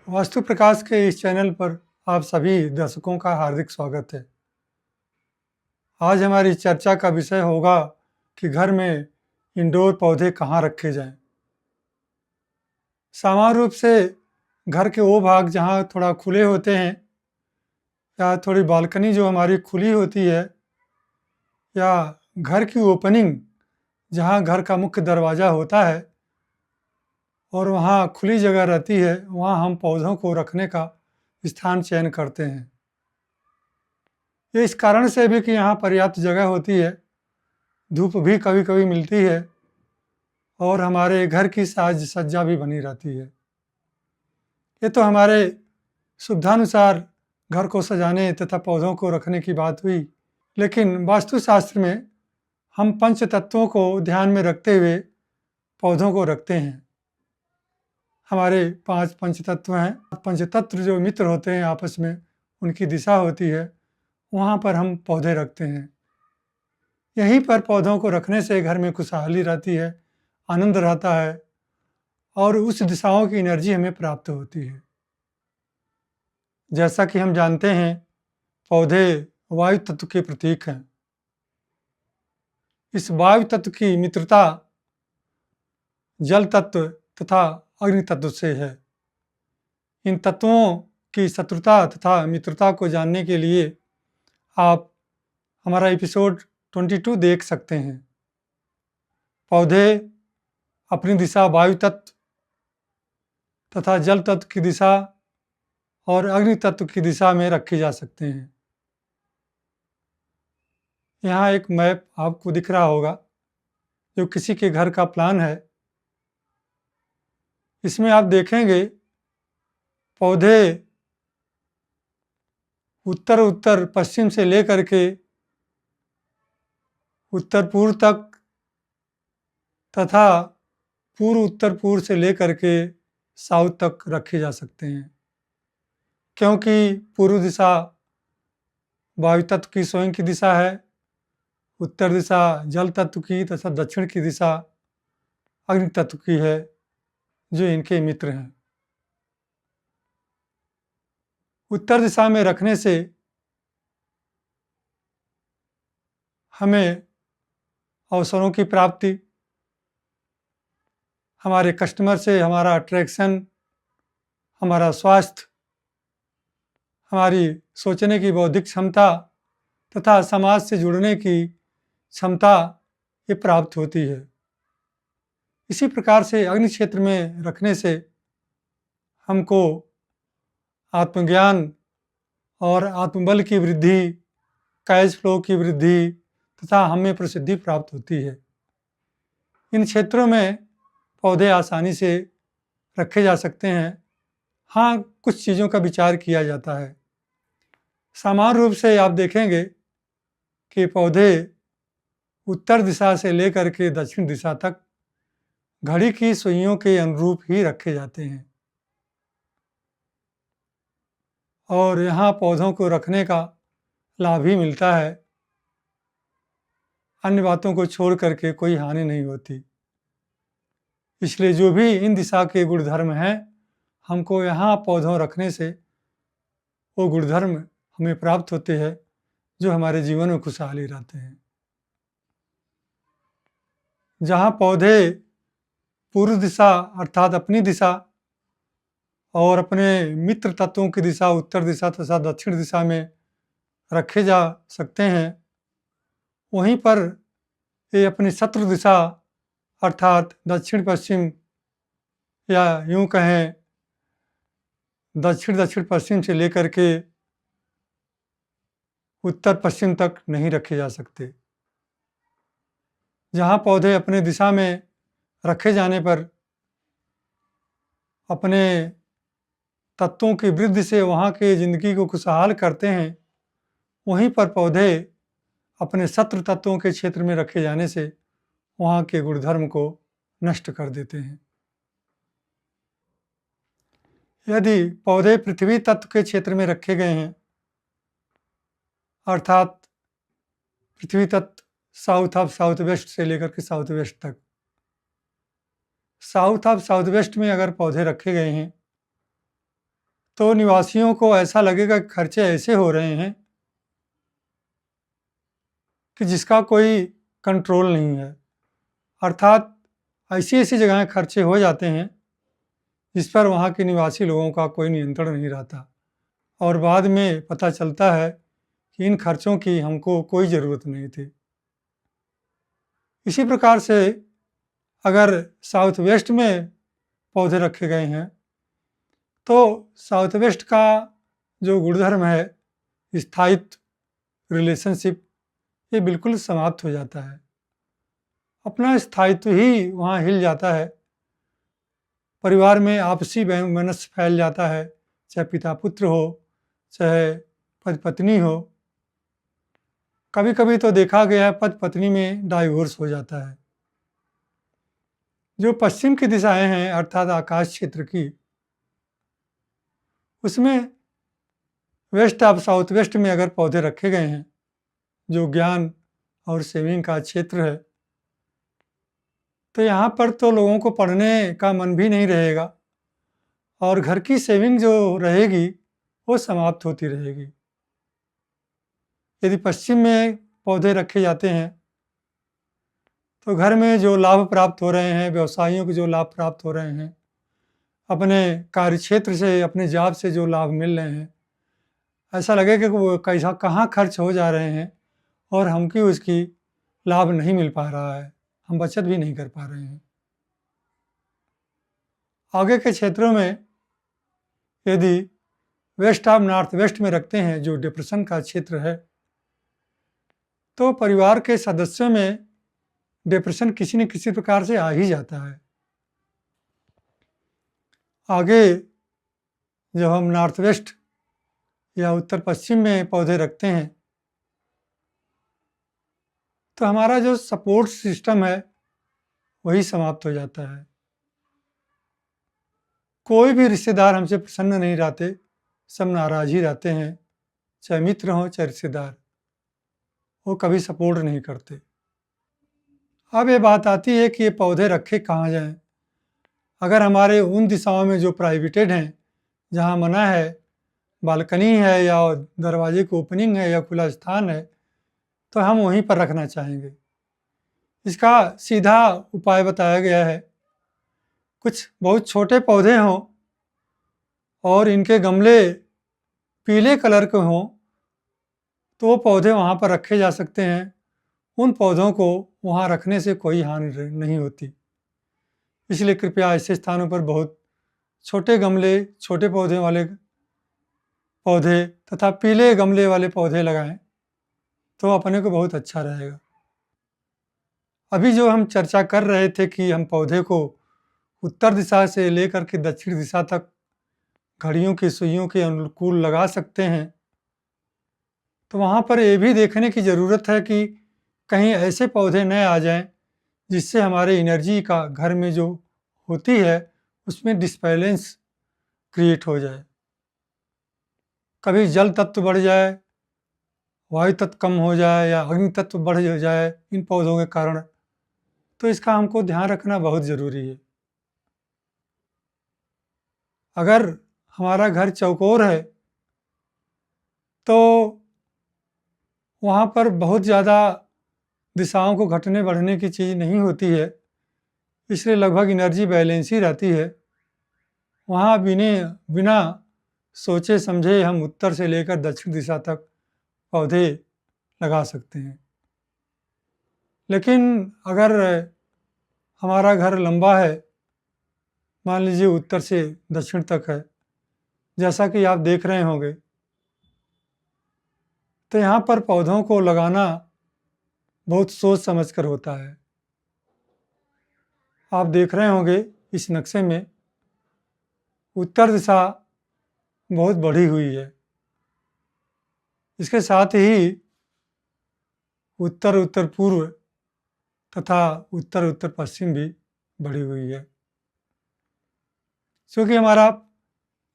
वास्तु प्रकाश के इस चैनल पर आप सभी दर्शकों का हार्दिक स्वागत है। आज हमारी चर्चा का विषय होगा कि घर में इंडोर पौधे कहाँ रखे जाएं। सामान्य रूप से घर के वो भाग जहाँ थोड़ा खुले होते हैं या थोड़ी बालकनी जो हमारी खुली होती है या घर की ओपनिंग जहाँ घर का मुख्य दरवाज़ा होता है और वहाँ खुली जगह रहती है, वहाँ हम पौधों को रखने का स्थान चयन करते हैं। ये इस कारण से भी कि यहाँ पर्याप्त जगह होती है, धूप भी कभी-कभी मिलती है और हमारे घर की साज सज्जा भी बनी रहती है। ये तो हमारे सुविधानुसार घर को सजाने तथा पौधों को रखने की बात हुई, लेकिन वास्तुशास्त्र में हम पंच तत्वों को ध्यान में रखते हुए पौधों को रखते हैं। हमारे 5 पंचतत्व हैं। पंचतत्व जो मित्र होते हैं आपस में, उनकी दिशा होती है, वहाँ पर हम पौधे रखते हैं। यहीं पर पौधों को रखने से घर में खुशहाली रहती है, आनंद रहता है और उस दिशाओं की एनर्जी हमें प्राप्त होती है। जैसा कि हम जानते हैं, पौधे वायु तत्व के प्रतीक हैं। इस वायु तत्व की मित्रता जल तत्व तथा अग्नि तत्व से है। इन तत्वों की शत्रुता तथा मित्रता को जानने के लिए आप हमारा एपिसोड 22 देख सकते हैं। पौधे अपनी दिशा वायु तत्व तथा जल तत्व की दिशा और अग्नि तत्व की दिशा में रखे जा सकते हैं। यहाँ एक मैप आपको दिख रहा होगा, जो किसी के घर का प्लान है। इसमें आप देखेंगे पौधे उत्तर उत्तर पश्चिम से लेकर के उत्तर पूर्व तक तथा पूर्व उत्तर पूर्व से लेकर के साउथ तक रखे जा सकते हैं, क्योंकि पूर्व दिशा वायु तत्व की स्वयं की दिशा है, उत्तर दिशा जल तत्व की तथा दक्षिण की दिशा अग्नि तत्व की है, जो इनके मित्र हैं। उत्तर दिशा में रखने से हमें अवसरों की प्राप्ति, हमारे कस्टमर से हमारा अट्रैक्शन, हमारा स्वास्थ्य, हमारी सोचने की बौद्धिक क्षमता तथा समाज से जुड़ने की क्षमता ये प्राप्त होती है। इसी प्रकार से अग्नि क्षेत्र में रखने से हमको आत्मज्ञान और आत्मबल की वृद्धि, कैश फ्लो की वृद्धि तथा हमें प्रसिद्धि प्राप्त होती है। इन क्षेत्रों में पौधे आसानी से रखे जा सकते हैं। हाँ, कुछ चीज़ों का विचार किया जाता है। सामान्य रूप से आप देखेंगे कि पौधे उत्तर दिशा से लेकर के दक्षिण दिशा तक घड़ी की सुइयों के अनुरूप ही रखे जाते हैं और यहाँ पौधों को रखने का लाभ ही मिलता है। अन्य बातों को छोड़ करके कोई हानि नहीं होती। इसलिए जो भी इन दिशा के गुणधर्म हैं, हमको यहाँ पौधों रखने से वो गुणधर्म हमें प्राप्त होते हैं, जो हमारे जीवन में खुशहाली रहते हैं। जहाँ पौधे पूर्व दिशा अर्थात अपनी दिशा और अपने मित्र तत्वों की दिशा उत्तर दिशा तथा दक्षिण दिशा में रखे जा सकते हैं, वहीं पर ये अपनी शत्रु दिशा अर्थात दक्षिण पश्चिम या यूँ कहें दक्षिण दक्षिण पश्चिम से लेकर के उत्तर पश्चिम तक नहीं रखे जा सकते। जहाँ पौधे अपने दिशा में रखे जाने पर अपने तत्वों की वृद्धि से वहाँ की जिंदगी को खुशहाल करते हैं, वहीं पर पौधे अपने शत्रु तत्वों के क्षेत्र में रखे जाने से वहाँ के गुणधर्म को नष्ट कर देते हैं। यदि पौधे पृथ्वी तत्व के क्षेत्र में रखे गए हैं, अर्थात पृथ्वी तत्व साउथ ऑफ साउथ वेस्ट से लेकर के साउथ वेस्ट तक, साउथ ऑफ साउथ वेस्ट में अगर पौधे रखे गए हैं तो निवासियों को ऐसा लगेगा कि खर्चे ऐसे हो रहे हैं कि जिसका कोई कंट्रोल नहीं है। अर्थात ऐसी-ऐसी जगहें खर्चे हो जाते हैं जिस पर वहाँ के निवासी लोगों का कोई नियंत्रण नहीं रहता और बाद में पता चलता है कि इन खर्चों की हमको कोई ज़रूरत नहीं थी। इसी प्रकार से अगर साउथ वेस्ट में पौधे रखे गए हैं, तो साउथ वेस्ट का जो गुणधर्म है, स्थायित्व, रिलेशनशिप, ये बिल्कुल समाप्त हो जाता है। अपना स्थायित्व ही वहाँ हिल जाता है। परिवार में आपसी वैमनस्य फैल जाता है, चाहे पिता-पुत्र हो, चाहे पति-पत्नी हो। कभी-कभी तो देखा गया है पति-पत्नी में डाइवोर्स हो जाता है। जो पश्चिम की दिशाएँ हैं अर्थात आकाश क्षेत्र की, उसमें वेस्ट ऑफ साउथ वेस्ट में अगर पौधे रखे गए हैं, जो ज्ञान और सेविंग का क्षेत्र है, तो यहाँ पर तो लोगों को पढ़ने का मन भी नहीं रहेगा और घर की सेविंग जो रहेगी, वो समाप्त होती रहेगी। यदि पश्चिम में पौधे रखे जाते हैं, तो घर में जो लाभ प्राप्त हो रहे हैं, व्यवसायियों को जो लाभ प्राप्त हो रहे हैं, अपने कार्यक्षेत्र से, अपने जॉब से जो लाभ मिल रहे हैं, ऐसा लगेगा कि वो कैसा कहाँ खर्च हो जा रहे हैं और हमको उसकी लाभ नहीं मिल पा रहा है, हम बचत भी नहीं कर पा रहे हैं। आगे के क्षेत्रों में यदि वेस्ट ऑफ नॉर्थ वेस्ट में रखते हैं, जो डिप्रेशन का क्षेत्र है, तो परिवार के सदस्यों में डिप्रेशन किसी न किसी प्रकार से आ ही जाता है। आगे जब हम नॉर्थ वेस्ट या उत्तर पश्चिम में पौधे रखते हैं, तो हमारा जो सपोर्ट सिस्टम है, वही समाप्त हो जाता है। कोई भी रिश्तेदार हमसे प्रसन्न नहीं रहते, सब नाराज़ ही रहते हैं, चाहे मित्र हों, चाहे रिश्तेदार, वो कभी सपोर्ट नहीं करते। अब ये बात आती है कि ये पौधे रखे कहाँ जाएँ? अगर हमारे उन दिशाओं में जो प्रोहिबिटेड हैं, जहाँ मना है, बालकनी है या दरवाजे की ओपनिंग है या खुला स्थान है, तो हम वहीं पर रखना चाहेंगे। इसका सीधा उपाय बताया गया है। कुछ बहुत छोटे पौधे हों और इनके गमले पीले कलर के हों, तो वो पौधे वहाँ पर रखे जा सकते हैं। उन पौधों को वहाँ रखने से कोई हानि नहीं होती। इसलिए कृपया ऐसे स्थानों पर बहुत छोटे गमले, छोटे पौधे वाले पौधे तथा पीले गमले वाले पौधे लगाएँ, तो अपने को बहुत अच्छा रहेगा। अभी जो हम चर्चा कर रहे थे कि हम पौधे को उत्तर दिशा से लेकर के दक्षिण दिशा तक घड़ियों की सुइयों के अनुकूल लगा सकते हैं, तो वहाँ पर ये भी देखने की ज़रूरत है कि कहीं ऐसे पौधे न आ जाएँ, जिससे हमारे एनर्जी का घर में जो होती है, उसमें डिसबैलेंस क्रिएट हो जाए। कभी जल तत्व बढ़ जाए, वायु तत्व कम हो जाए या अग्नि तत्व बढ़ जाए इन पौधों के कारण, तो इसका हमको ध्यान रखना बहुत ज़रूरी है। अगर हमारा घर चौकोर है, तो वहाँ पर बहुत ज़्यादा दिशाओं को घटने-बढ़ने की चीज़ नहीं होती है, इसलिए लगभग एनर्जी बैलेंस ही रहती है। वहाँ बिना सोचे समझे हम उत्तर से लेकर दक्षिण दिशा तक पौधे लगा सकते हैं। लेकिन अगर हमारा घर लंबा है, मान लीजिए उत्तर से दक्षिण तक है, जैसा कि आप देख रहे होंगे, तो यहाँ पर पौधों को लगाना बहुत सोच समझ कर होता है। आप देख रहे होंगे इस नक्शे में उत्तर दिशा बहुत बढ़ी हुई है। इसके साथ ही उत्तर-उत्तर पूर्व तथा उत्तर-उत्तर पश्चिम भी बढ़ी हुई है। चूँकि हमारा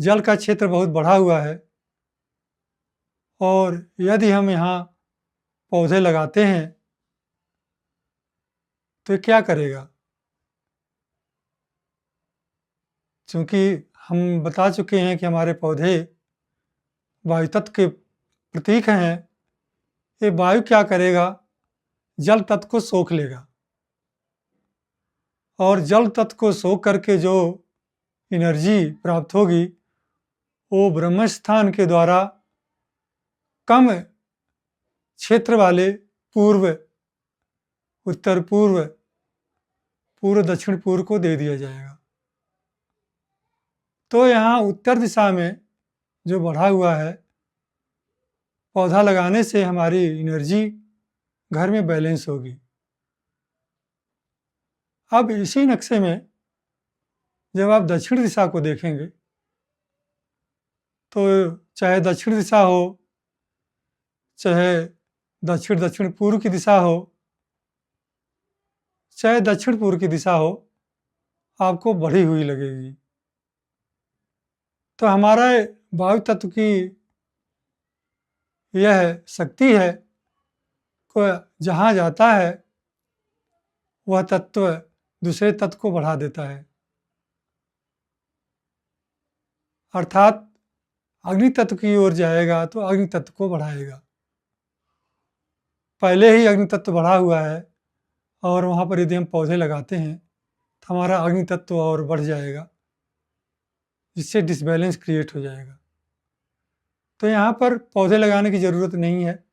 जल का क्षेत्र बहुत बढ़ा हुआ है और यदि हम यहाँ पौधे लगाते हैं, तो ये क्या करेगा? चूँकि हम बता चुके हैं कि हमारे पौधे वायु तत्व के प्रतीक हैं। ये वायु क्या करेगा? जल तत्व को सोख लेगा और जल तत्व को सोख करके जो एनर्जी प्राप्त होगी वो ब्रह्म स्थान के द्वारा कम क्षेत्र वाले पूर्व, उत्तर पूर्व, पूर्व दक्षिण पूर्व को दे दिया जाएगा। तो यहाँ उत्तर दिशा में जो बढ़ा हुआ है, पौधा लगाने से हमारी एनर्जी घर में बैलेंस होगी। अब इसी नक्शे में जब आप दक्षिण दिशा को देखेंगे तो चाहे दक्षिण दिशा हो, चाहे दक्षिण दक्षिण पूर्व की दिशा हो, चाहे दक्षिण पूर्व की दिशा हो, आपको बढ़ी हुई लगेगी। तो हमारा वायु तत्व की यह शक्ति है को जहाँ जाता है वह तत्व दूसरे तत्व को बढ़ा देता है। अर्थात अग्नि तत्व की ओर जाएगा तो अग्नि तत्व को बढ़ाएगा। पहले ही अग्नि तत्व बढ़ा हुआ है और वहाँ पर यदि हम पौधे लगाते हैं तो हमारा अग्नि तत्व और बढ़ जाएगा, जिससे डिसबैलेंस क्रिएट हो जाएगा। तो यहाँ पर पौधे लगाने की ज़रूरत नहीं है।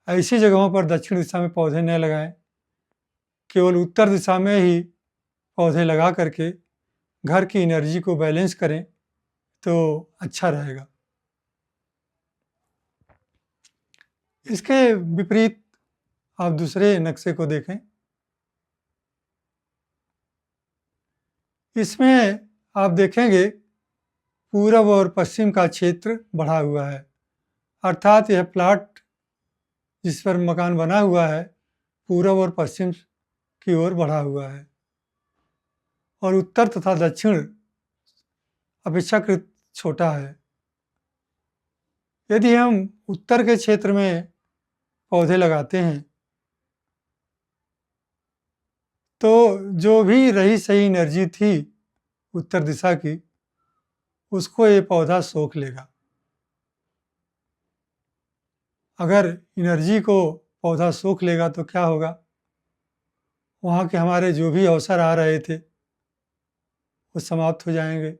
ऐसी जगहों पर दक्षिण दिशा में पौधे न लगाएं, केवल उत्तर दिशा में ही पौधे लगा करके घर की एनर्जी को बैलेंस करें तो अच्छा रहेगा। इसके विपरीत आप दूसरे नक्शे को देखें। इसमें आप देखेंगे पूरब और पश्चिम का क्षेत्र बढ़ा हुआ है, अर्थात यह प्लाट जिस पर मकान बना हुआ है पूरब और पश्चिम की ओर बढ़ा हुआ है और उत्तर तथा दक्षिण अपेक्षाकृत छोटा है। यदि हम उत्तर के क्षेत्र में पौधे लगाते हैं तो जो भी रही सही एनर्जी थी उत्तर दिशा की, उसको ये पौधा सोख लेगा। अगर एनर्जी को पौधा सोख लेगा तो क्या होगा? वहाँ के हमारे जो भी अवसर आ रहे थे वो समाप्त हो जाएंगे।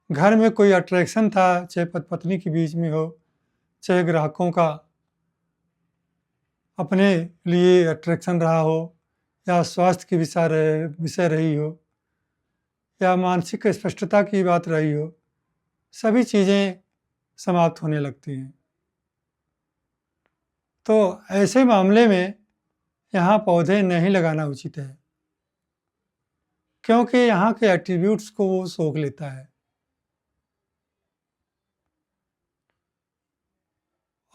घर में कोई अट्रैक्शन था, चाहे पति पत्नी के बीच में हो, चाहे ग्राहकों का अपने लिए अट्रैक्शन रहा हो, या स्वास्थ्य की विषय रही हो, या मानसिक स्पष्टता की बात रही हो, सभी चीज़ें समाप्त होने लगती हैं। तो ऐसे मामले में यहाँ पौधे नहीं लगाना उचित है, क्योंकि यहाँ के एट्रीब्यूट्स को वो सोख लेता है।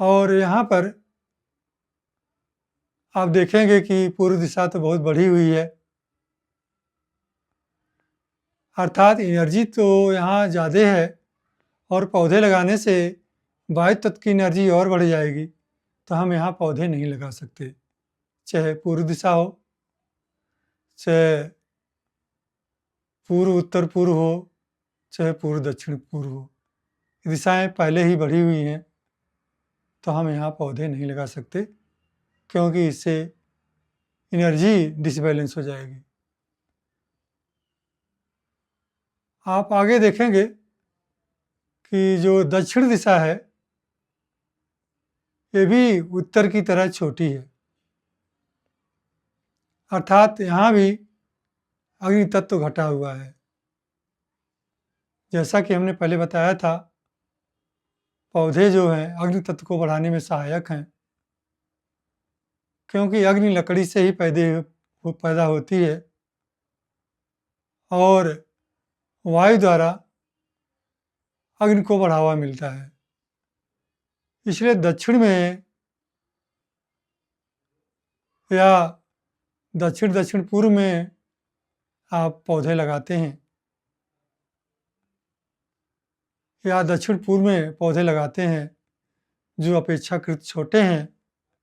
और यहाँ पर आप देखेंगे कि पूर्व दिशा तो बहुत बढ़ी हुई है, अर्थात एनर्जी तो यहाँ ज़्यादा है और पौधे लगाने से वायु तत्व की एनर्जी और बढ़ जाएगी, तो हम यहाँ पौधे नहीं लगा सकते, चाहे पूर्व दिशा हो, चाहे पूर्व उत्तर पूर्व हो, चाहे पूर्व दक्षिण पूर्व हो। दिशाएं पहले ही बढ़ी हुई हैं तो हम यहाँ पौधे नहीं लगा सकते, क्योंकि इससे एनर्जी डिसबैलेंस हो जाएगी। आप आगे देखेंगे कि जो दक्षिण दिशा है ये भी उत्तर की तरह छोटी है, अर्थात यहाँ भी अग्नि तत्व घटा हुआ है। जैसा कि हमने पहले बताया था, पौधे जो हैं अग्नि तत्व को बढ़ाने में सहायक हैं, क्योंकि अग्नि लकड़ी से ही पैदा होती है और वायु द्वारा अग्नि को बढ़ावा मिलता है। इसलिए दक्षिण में या दक्षिण दक्षिण पूर्व में आप पौधे लगाते हैं या दक्षिण पूर्व में पौधे लगाते हैं जो अपेक्षाकृत छोटे हैं,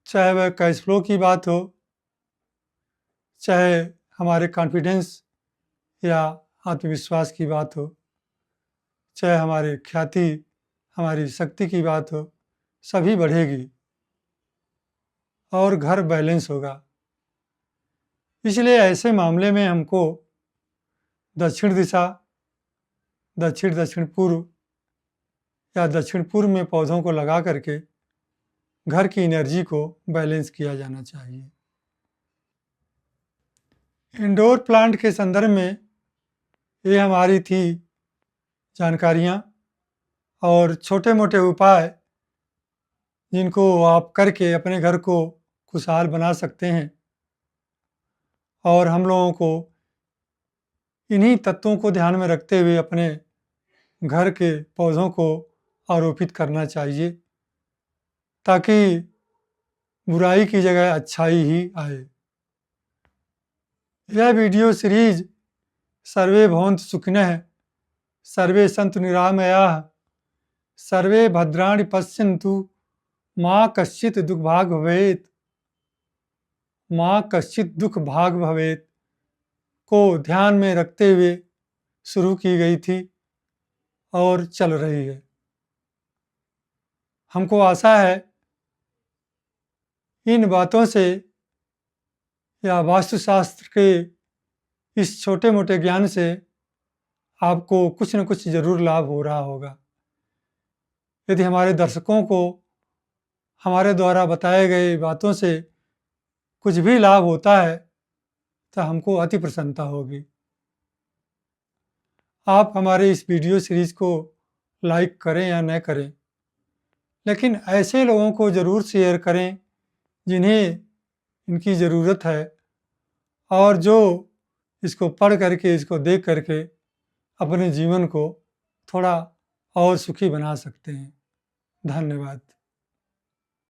चाहे वह कैश फ्लो की बात हो, चाहे हमारे कॉन्फिडेंस या आत्मविश्वास की बात हो, चाहे हमारे ख्याति, हमारी शक्ति की बात हो, सभी बढ़ेगी और घर बैलेंस होगा। इसलिए ऐसे मामले में हमको दक्षिण दिशा, दक्षिण पूर्व या दक्षिण पूर्व में पौधों को लगा करके घर की एनर्जी को बैलेंस किया जाना चाहिए। इंडोर प्लांट के संदर्भ में ये हमारी थी जानकारियाँ और छोटे मोटे उपाय जिनको आप करके अपने घर को खुशहाल बना सकते हैं। और हम लोगों को इन्हीं तत्वों को ध्यान में रखते हुए अपने घर के पौधों को आरोपित करना चाहिए ताकि बुराई की जगह अच्छाई ही आए। यह वीडियो सीरीज सर्वे भवन्तु सुखिनः, सर्वे सन्तु निरामयाः, सर्वे भद्राणि पश्यन्तु, माँ कश्चित् दुःखभाग् भवेत्, माँ कश्चित् दुःखभाग् भवेत् को ध्यान में रखते हुए शुरू की गई थी और चल रही है। हमको आशा है इन बातों से या वास्तुशास्त्र के इस छोटे मोटे ज्ञान से आपको कुछ न कुछ ज़रूर लाभ हो रहा होगा। यदि हमारे दर्शकों को हमारे द्वारा बताए गए बातों से कुछ भी लाभ होता है तो हमको अति प्रसन्नता होगी। आप हमारे इस वीडियो सीरीज़ को लाइक करें या न करें, लेकिन ऐसे लोगों को ज़रूर शेयर करें जिन्हें इनकी ज़रूरत है और जो इसको पढ़ करके, इसको देख करके अपने जीवन को थोड़ा और सुखी बना सकते हैं। धन्यवाद।